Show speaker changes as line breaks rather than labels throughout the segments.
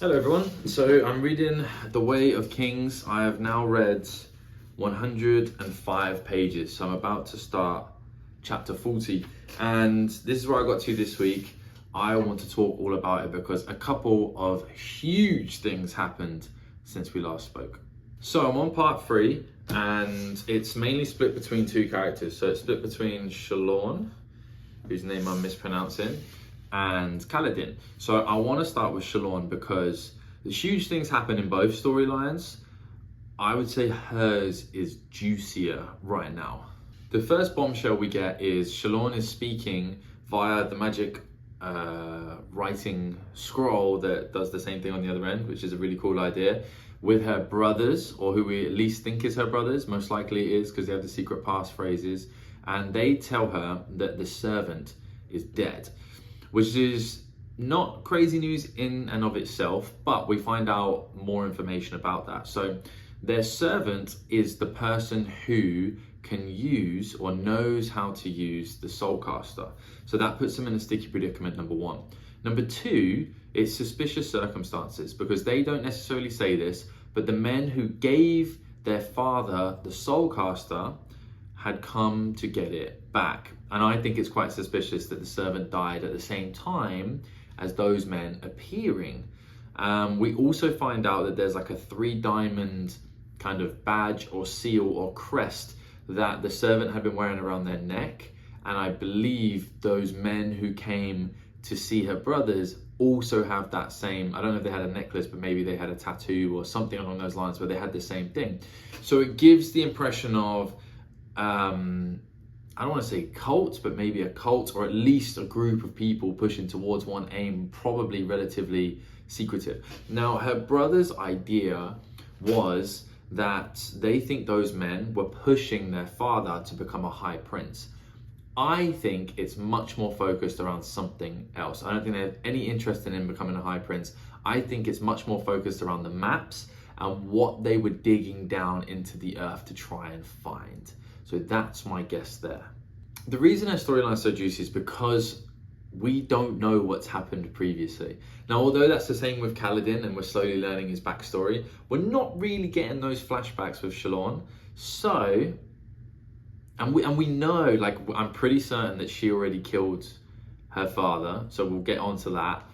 Hello everyone, so I'm reading The Way of Kings. I have now read 105 pages, so I'm about to start chapter 40, and this is where I got to this week. I want to talk all about it because a couple of huge things happened since we last spoke. So I'm on part 3, and it's mainly split between two characters. So it's split between Shallan, whose name I'm mispronouncing, and Kaladin. So I want to start with Shallan because the huge things happen in both storylines. I would say hers is juicier right now. The first bombshell we get is Shallan is speaking via the magic writing scroll that does the same thing on the other end, which is a really cool idea, with her brothers, or who we at least think is her brothers. Most likely it is because they have the secret passphrases, and they tell her that the servant is dead, which is not crazy news in and of itself, but we find out more information about that. So their servant is the person who can use or knows how to use the soulcaster. So that puts them in a sticky predicament, number one. Number two, it's suspicious circumstances, because they don't necessarily say this, but the men who gave their father the soulcaster had come to get it back. And I think it's quite suspicious that the servant died at the same time as those men appearing. We also find out that there's like a 3-diamond kind of badge or seal or crest that the servant had been wearing around their neck. And I believe those men who came to see her brothers also have that same, I don't know if they had a necklace, but maybe they had a tattoo or something along those lines where they had the same thing. So it gives the impression of, I don't want to say cults, but maybe a cult, or at least a group of people pushing towards one aim, probably relatively secretive. Now, her brother's idea was that they think those men were pushing their father to become a high prince. I think it's much more focused around something else. I don't think they have any interest in him becoming a high prince. I think it's much more focused around the maps and what they were digging down into the earth to try and find. So that's my guess there. The reason our storyline is so juicy is because we don't know what's happened previously. Now, although that's the same with Kaladin and we're slowly learning his backstory, we're not really getting those flashbacks with Shallan. So, and we know, like, I'm pretty certain that she already killed her father. So we'll get onto that.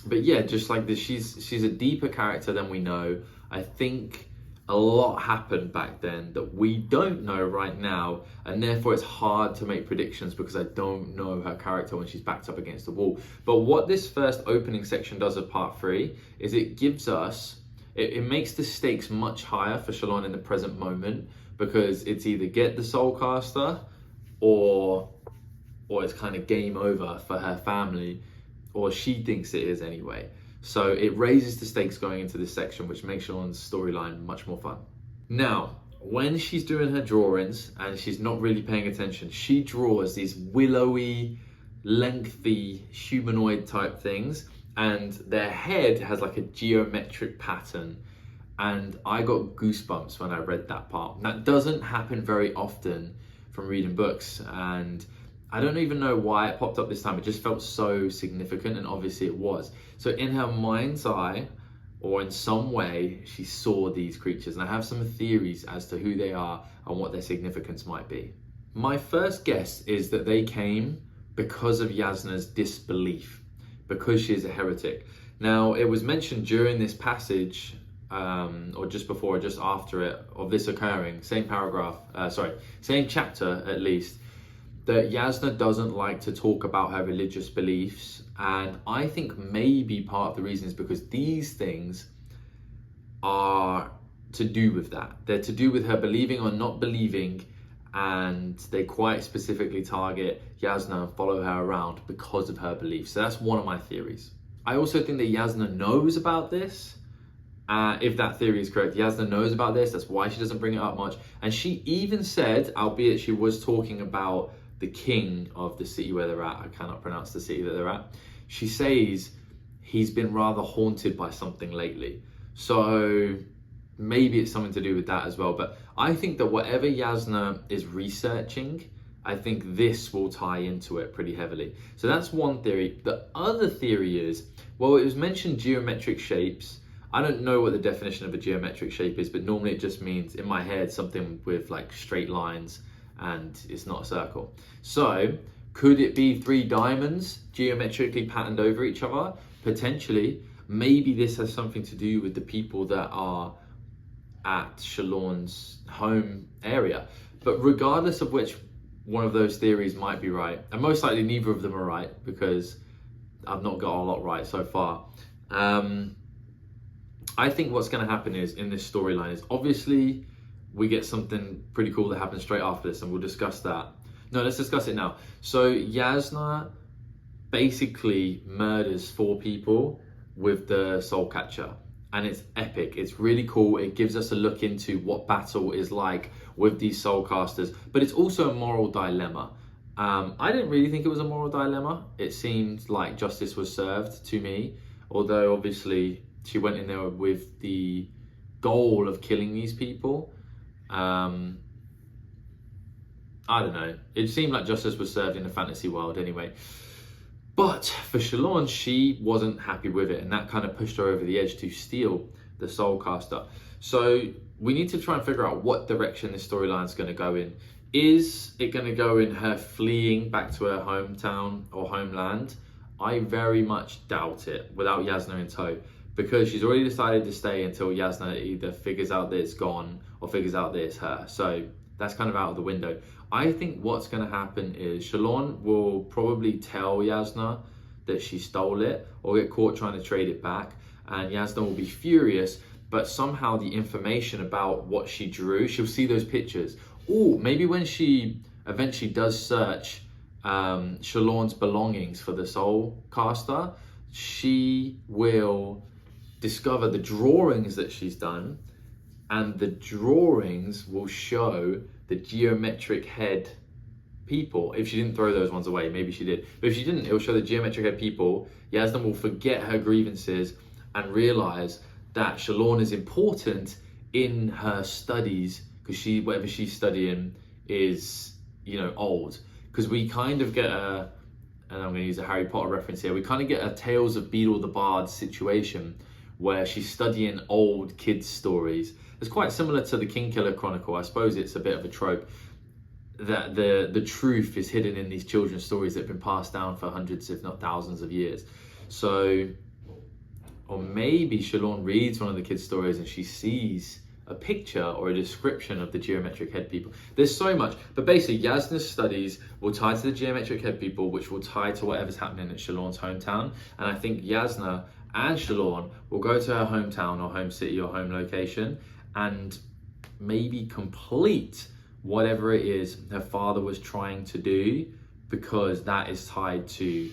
But yeah, just like this, she's a deeper character than we know. I think a lot happened back then that we don't know right now, and therefore it's hard to make predictions because I don't know her character when she's backed up against the wall. But what this first opening section does of part 3 is it gives us, it makes the stakes much higher for Shallan in the present moment, because it's either get the soulcaster or it's kind of game over for her family, or she thinks it is anyway. So it raises the stakes going into this section, which makes Shallan's storyline much more fun. Now, when she's doing her drawings and she's not really paying attention, she draws these willowy, lengthy, humanoid type things, and their head has like a geometric pattern. And I got goosebumps when I read that part. That doesn't happen very often from reading books, and I don't even know why it popped up this time. It just felt so significant, and obviously it was. So in her mind's eye, or in some way, she saw these creatures. And I have some theories as to who they are and what their significance might be. My first guess is that they came because of Jasnah's disbelief, because she is a heretic. Now, it was mentioned during this passage, or just before or just after it, of this occurring, same chapter at least, that Jasnah doesn't like to talk about her religious beliefs. And I think maybe part of the reason is because these things are to do with that. They're to do with her believing or not believing, and they quite specifically target Jasnah and follow her around because of her beliefs. So that's one of my theories. I also think that Jasnah knows about this. If that theory is correct, Jasnah knows about this. That's why she doesn't bring it up much. And she even said, albeit she was talking about the king of the city where they're at, I cannot pronounce the city that they're at, she says he's been rather haunted by something lately. So maybe it's something to do with that as well. But I think that whatever Jasnah is researching I think this will tie into it pretty heavily. So that's one theory. The other theory is, well, it was mentioned geometric shapes. I don't know what the definition of a geometric shape is, but normally it just means, in my head, something with like straight lines, and it's not a circle. So could it be 3 diamonds geometrically patterned over each other? Potentially. Maybe this has something to do with the people that are at Shallan's home area. But regardless of which one of those theories might be right, and most likely neither of them are right, because I've not got a lot right so far. I think what's going to happen is, in this storyline, is obviously we get something pretty cool that happens straight after this, and we'll discuss that. No, let's discuss it now. So Jasnah basically murders 4 people with the soul catcher, and it's epic. It's really cool. It gives us a look into what battle is like with these soul casters, but it's also a moral dilemma. I didn't really think it was a moral dilemma. It seemed like justice was served to me, although obviously she went in there with the goal of killing these people. I don't know. It seemed like justice was served in the fantasy world anyway. But for Shallan, she wasn't happy with it, and that kind of pushed her over the edge to steal the soul caster. So we need to try and figure out what direction this storyline is going to go in. Is it going to go in her fleeing back to her hometown or homeland? I very much doubt it, without Jasnah in tow, because she's already decided to stay until Jasnah either figures out that it's gone or figures out that it's her. So that's kind of out of the window. I think what's going to happen is Shallan will probably tell Jasnah that she stole it, or get caught trying to trade it back, and Jasnah will be furious, but somehow the information about what she drew, she'll see those pictures. Or maybe when she eventually does search Shallan's belongings for the soul caster, she will discover the drawings that she's done, and the drawings will show the geometric head people. If she didn't throw those ones away, maybe she did, but if she didn't, it will show the geometric head people. Jasnah will forget her grievances and realize that Shallan is important in her studies, because whatever she's studying is, old. Because we kind of get and I'm going to use a Harry Potter reference here, we kind of get a Tales of Beedle the Bard situation where she's studying old kids' stories. It's quite similar to the Kingkiller Chronicle. I suppose it's a bit of a trope that the truth is hidden in these children's stories that have been passed down for hundreds, if not thousands of years. So, or maybe Shallan reads one of the kids' stories and she sees a picture or a description of the geometric head people. There's so much, but basically Jasnah's studies will tie to the geometric head people, which will tie to whatever's happening at Shallan's hometown. And I think Jasnah and Shallan will go to her hometown or home city or home location and maybe complete whatever it is her father was trying to do, because that is tied to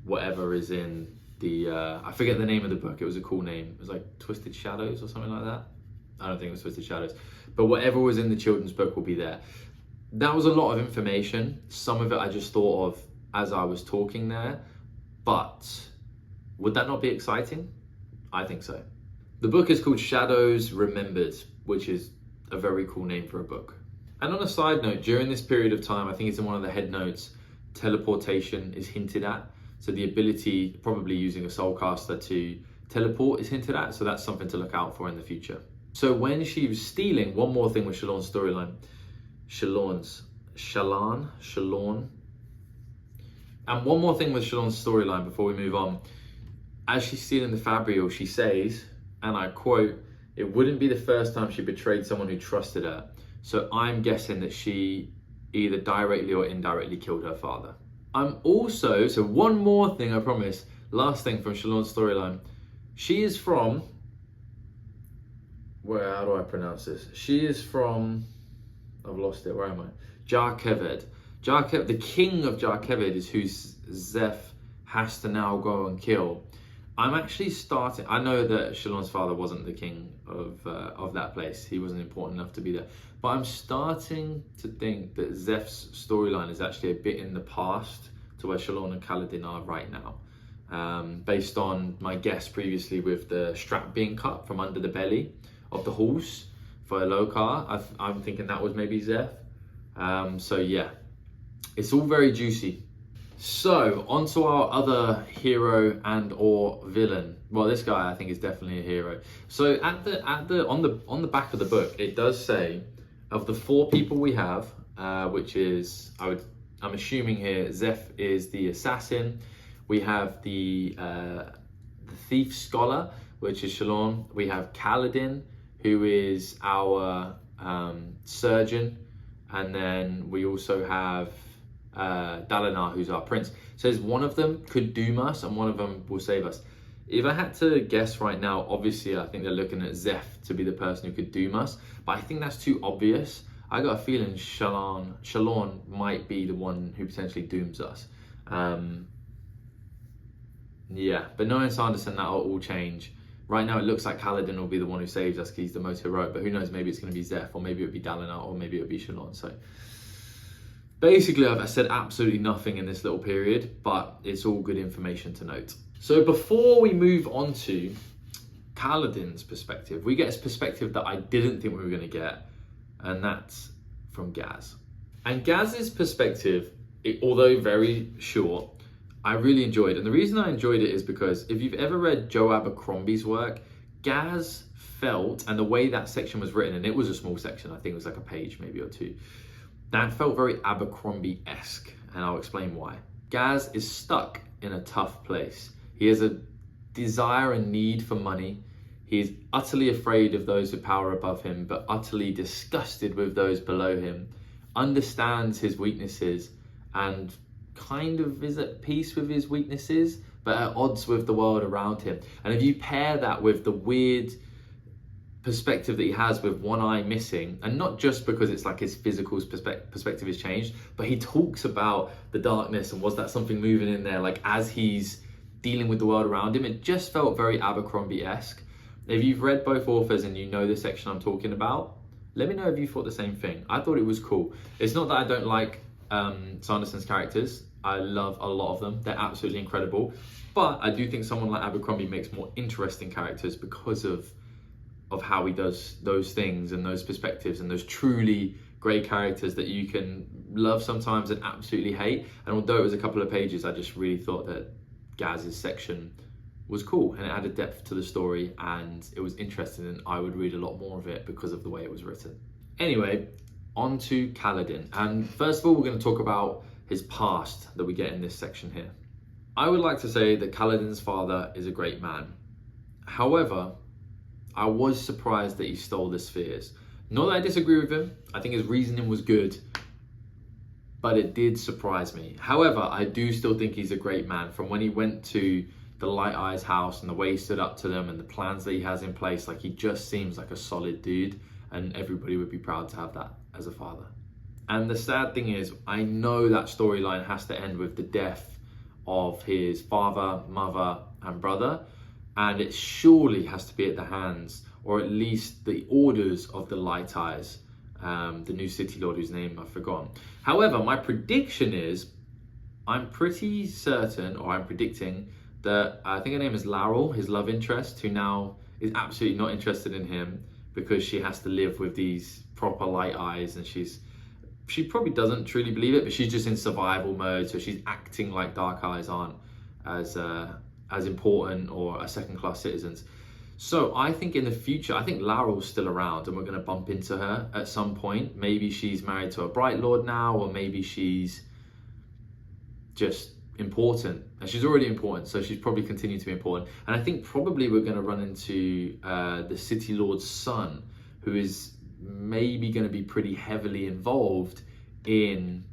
whatever is in the, I forget the name of the book. It was a cool name. It was like Twisted Shadows or something like that. I don't think it was Twisted Shadows, but whatever was in the children's book will be there. That was a lot of information. Some of it I just thought of as I was talking there, but would that not be exciting? I think so. The book is called Shadows Remembered, which is a very cool name for a book. And on a side note, during this period of time, I think it's in one of the head notes, teleportation is hinted at. So the ability, probably using a soulcaster to teleport, is hinted at. So that's something to look out for in the future. So when she was stealing, one more thing with Shallan's storyline. Shallan. And one more thing with Shallan's storyline before we move on. As she's stealing the fabrial, she says, and I quote, "It wouldn't be the first time she betrayed someone who trusted her." So I'm guessing that she either directly or indirectly killed her father. So one more thing, I promise, last thing from Shallan's storyline. She is from, how do I pronounce this? She is from, I've lost it, where am I? Jarkeved. The king of Jarkeved is who Zeph has to now go and kill. I'm actually starting, I know that Shallan's father wasn't the king of that place. He wasn't important enough to be there. But I'm starting to think that Zeph's storyline is actually a bit in the past to where Shallan and Kaladin are right now. Based on my guess previously with the strap being cut from under the belly of the horse for Lokar, I'm thinking that was maybe Zeph. So yeah, it's all very juicy. So on to our other hero and or villain. Well, this guy I think is definitely a hero. So on the back of the book, it does say of the 4 people we have, which is I'm assuming here Zeph is the assassin. We have the thief scholar, which is Shallan. We have Kaladin, who is our surgeon, and then we also have Dalinar, who's our prince. Says one of them could doom us and one of them will save us. If I had to guess right now, obviously I think they're looking at Zeph to be the person who could doom us, but I think that's too obvious. I got a feeling Shallan might be the one who potentially dooms us. Yeah, but knowing Sanderson, that'll all change. Right now it looks like Kaladin will be the one who saves us because he's the most heroic, but who knows, maybe it's going to be Zeph, or maybe it'll be Dalinar, or maybe it'll be Shallan. So basically, I've said absolutely nothing in this little period, but it's all good information to note. So before we move on to Kaladin's perspective, we get his perspective that I didn't think we were going to get, and that's from Gaz. And Gaz's perspective, although very short, I really enjoyed. And the reason I enjoyed it is because if you've ever read Joe Abercrombie's work, Gaz felt, and the way that section was written, and it was a small section, I think it was like a page maybe or 2, that felt very Abercrombie-esque, and I'll explain why. Gaz is stuck in a tough place. He has a desire and need for money. He is utterly afraid of those with power above him, but utterly disgusted with those below him, understands his weaknesses, and kind of is at peace with his weaknesses, but at odds with the world around him. And if you pair that with the weird perspective that he has with one eye missing, and not just because it's like his physical perspective has changed, but he talks about the darkness and was that something moving in there, like as he's dealing with the world around him. It just felt very Abercrombie-esque. If you've read both authors and you know the section I'm talking about, let me know if you thought the same thing. I thought it was cool. It's not that I don't like Sanderson's characters. I love a lot of them. They're absolutely incredible. But I do think someone like Abercrombie makes more interesting characters because of how he does those things and those perspectives and those truly great characters that you can love sometimes and absolutely hate. And although it was a couple of pages, I just really thought that Gaz's section was cool and it added depth to the story and it was interesting, and I would read a lot more of it because of the way it was written. Anyway, on to Kaladin. And first of all, we're going to talk about his past that we get in this section here. I would like to say that Kaladin's father is a great man. However, I was surprised that he stole the spheres. Not that I disagree with him. I think his reasoning was good, but it did surprise me. However, I do still think he's a great man. From when he went to the Light Eyes house and the way he stood up to them and the plans that he has in place, like he just seems like a solid dude, and everybody would be proud to have that as a father. And the sad thing is, I know that storyline has to end with the death of his father, mother, and brother, and it surely has to be at the hands, or at least the orders of the Light Eyes, the new City Lord whose name I've forgotten. However, my prediction is, I'm pretty certain, or I'm predicting, that I think her name is Laurel, his love interest, who now is absolutely not interested in him because she has to live with these proper Light Eyes, and she probably doesn't truly believe it, but she's just in survival mode, so she's acting like Dark Eyes aren't as important or as second-class citizens. So I think in the future, I think Laurel's still around and we're going to bump into her at some point. Maybe she's married to a Bright Lord now, or maybe she's just important. And she's already important, so she's probably continued to be important. And I think probably we're going to run into the City Lord's son, who is maybe going to be pretty heavily involved in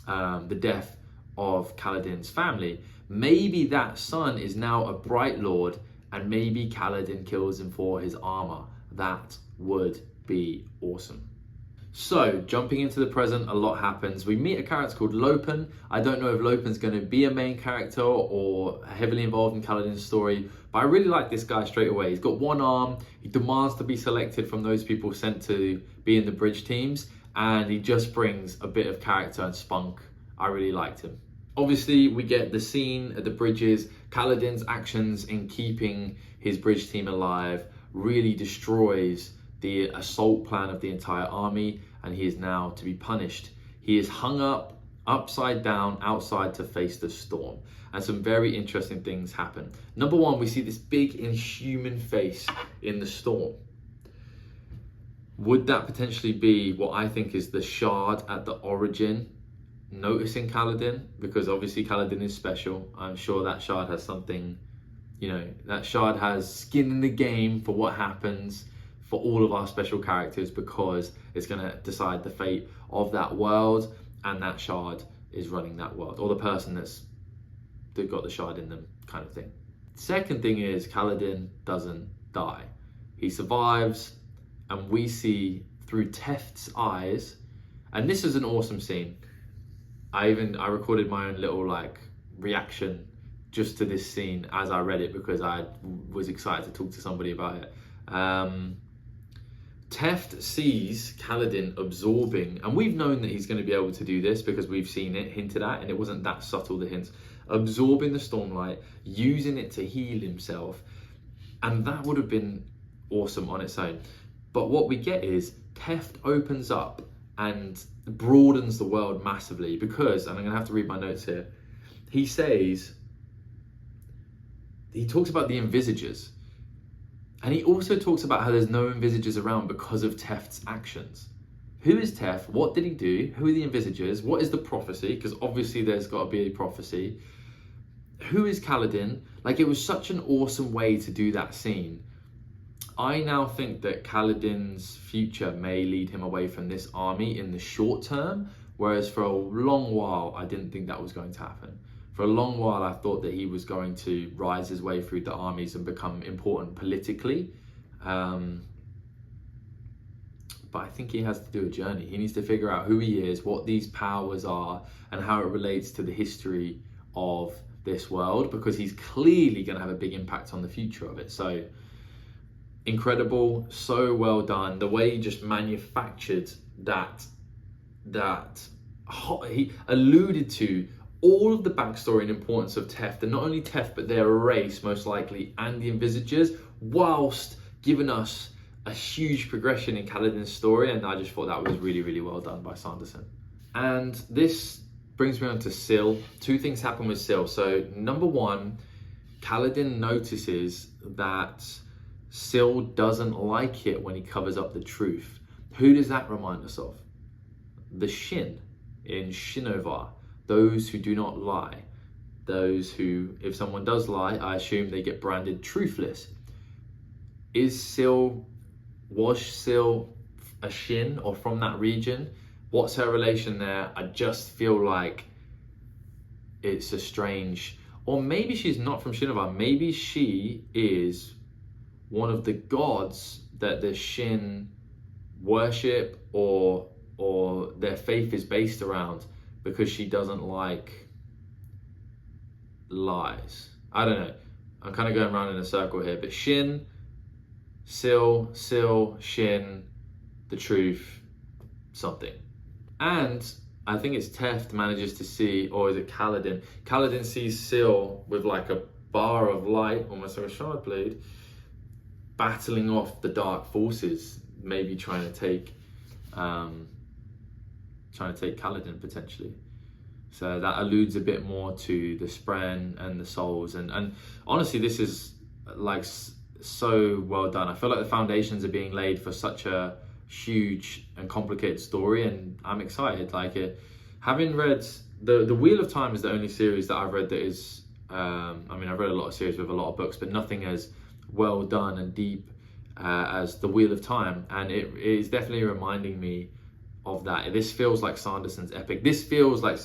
the death of Kaladin's family. Maybe that son is now a Bright Lord, and maybe Kaladin kills him for his armor. That would be awesome. So, jumping into the present, a lot happens. We meet a character called Lopen. I don't know if Lopen's going to be a main character or heavily involved in Kaladin's story, but I really like this guy straight away. He's got one arm, he demands to be selected from those people sent to be in the bridge teams, and he just brings a bit of character and spunk. I really liked him. Obviously, we get the scene at the bridges. Kaladin's actions in keeping his bridge team alive really destroys the assault plan of the entire army, and he is now to be punished. He is hung up upside down outside to face the storm. And some very interesting things happen. Number one, we see this big inhuman face in the storm. Would that potentially be what I think is the shard at the origin noticing Kaladin? Because obviously Kaladin is special. I'm sure that shard has something, that shard has skin in the game for what happens for all of our special characters, because it's going to decide the fate of that world, and that shard is running that world, or the person that's got the shard in them, kind of thing. Second thing is Kaladin doesn't die. He survives, and we see through Teft's eyes, and this is an awesome scene. I recorded my own little reaction just to this scene as I read it, because I was excited to talk to somebody about it. Teft sees Kaladin absorbing, and we've known that he's going to be able to do this because we've seen it hinted at, and it wasn't that subtle, the hints. Absorbing the stormlight, using it to heal himself, and that would have been awesome on its own. But what we get is Teft opens up and broadens the world massively, because, and I'm going to have to read my notes here, he talks about the envisagers. And he also talks about how there's no envisagers around because of Teft's actions. Who is Teft? What did he do? Who are the envisagers? What is the prophecy? Because obviously there's got to be a prophecy. Who is Kaladin? It was such an awesome way to do that scene. I now think that Kaladin's future may lead him away from this army in the short term, whereas for a long while, I didn't think that was going to happen. For a long while, I thought that he was going to rise his way through the armies and become important politically. But I think he has to do a journey. He needs to figure out who he is, what these powers are, and how it relates to the history of this world, because he's clearly going to have a big impact on the future of it. So incredible, so well done. The way he just manufactured that he alluded to all of the backstory and importance of Teft, and not only Teft, but their race, most likely, and the envisagers, whilst giving us a huge progression in Kaladin's story. And I just thought that was really, really well done by Sanderson. And this brings me on to Syl. Two things happen with Syl. So number one, Kaladin notices that Syl doesn't like it when he covers up the truth. Who does that remind us of? The Shin in Shinovar. Those who do not lie. Those who, if someone does lie, I assume they get branded truthless. Was Syl a Shin or from that region? What's her relation there? I just feel like it's a strange, or maybe she's not from Shinovar. Maybe she is one of the gods that the Shin worship, or their faith is based around, because she doesn't like lies. I don't know. I'm kind of going around in a circle here, but Shin, Syl, Shin, the truth, something. And I think it's Teft manages to see, or is it Kaladin? Kaladin sees Syl with a bar of light, almost like a shard blade, battling off the dark forces, maybe trying to take Kaladin potentially. So that alludes a bit more to the Spren and the souls, and honestly, this is so well done. I feel like the foundations are being laid for such a huge and complicated story, and I'm excited. Having read the Wheel of Time is the only series that I've read that is I've read a lot of series with a lot of books, but nothing as well done and deep as the Wheel of Time, and it is definitely reminding me of that. This feels like Sanderson's epic. This feels like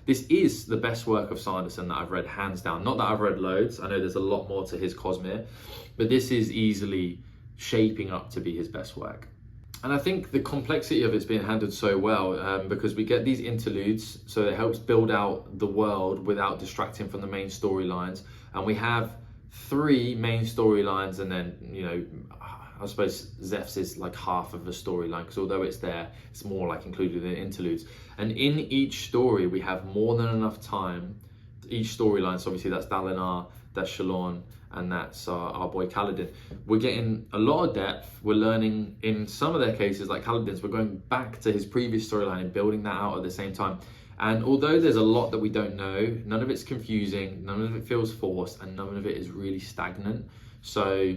this is the best work of Sanderson that I've read, hands down. Not that I've read loads, I know there's a lot more to his Cosmere, but this is easily shaping up to be his best work. And I think the complexity of it's being handled so well, because we get these interludes, so it helps build out the world without distracting from the main storylines. And we have 3 main storylines, and then, I suppose Zeph's is half of a storyline, because although it's there, it's more included in interludes. And in each story, we have more than enough time. Each storyline, so obviously that's Dalinar, that's Shallan, and that's our boy Kaladin. We're getting a lot of depth. We're learning, in some of their cases, like Kaladin's, we're going back to his previous storyline and building that out at the same time. And although there's a lot that we don't know, none of it's confusing, none of it feels forced, and none of it is really stagnant. So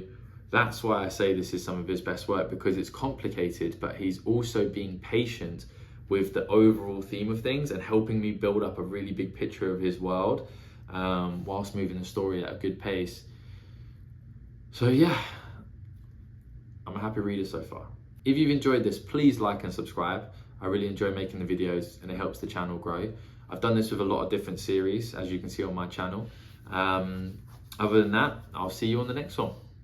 that's why I say this is some of his best work, because it's complicated, but he's also being patient with the overall theme of things and helping me build up a really big picture of his world, whilst moving the story at a good pace. So yeah, I'm a happy reader so far. If you've enjoyed this, please like and subscribe. I really enjoy making the videos and it helps the channel grow. I've done this with a lot of different series, as you can see on my channel. Other than that, I'll see you on the next one.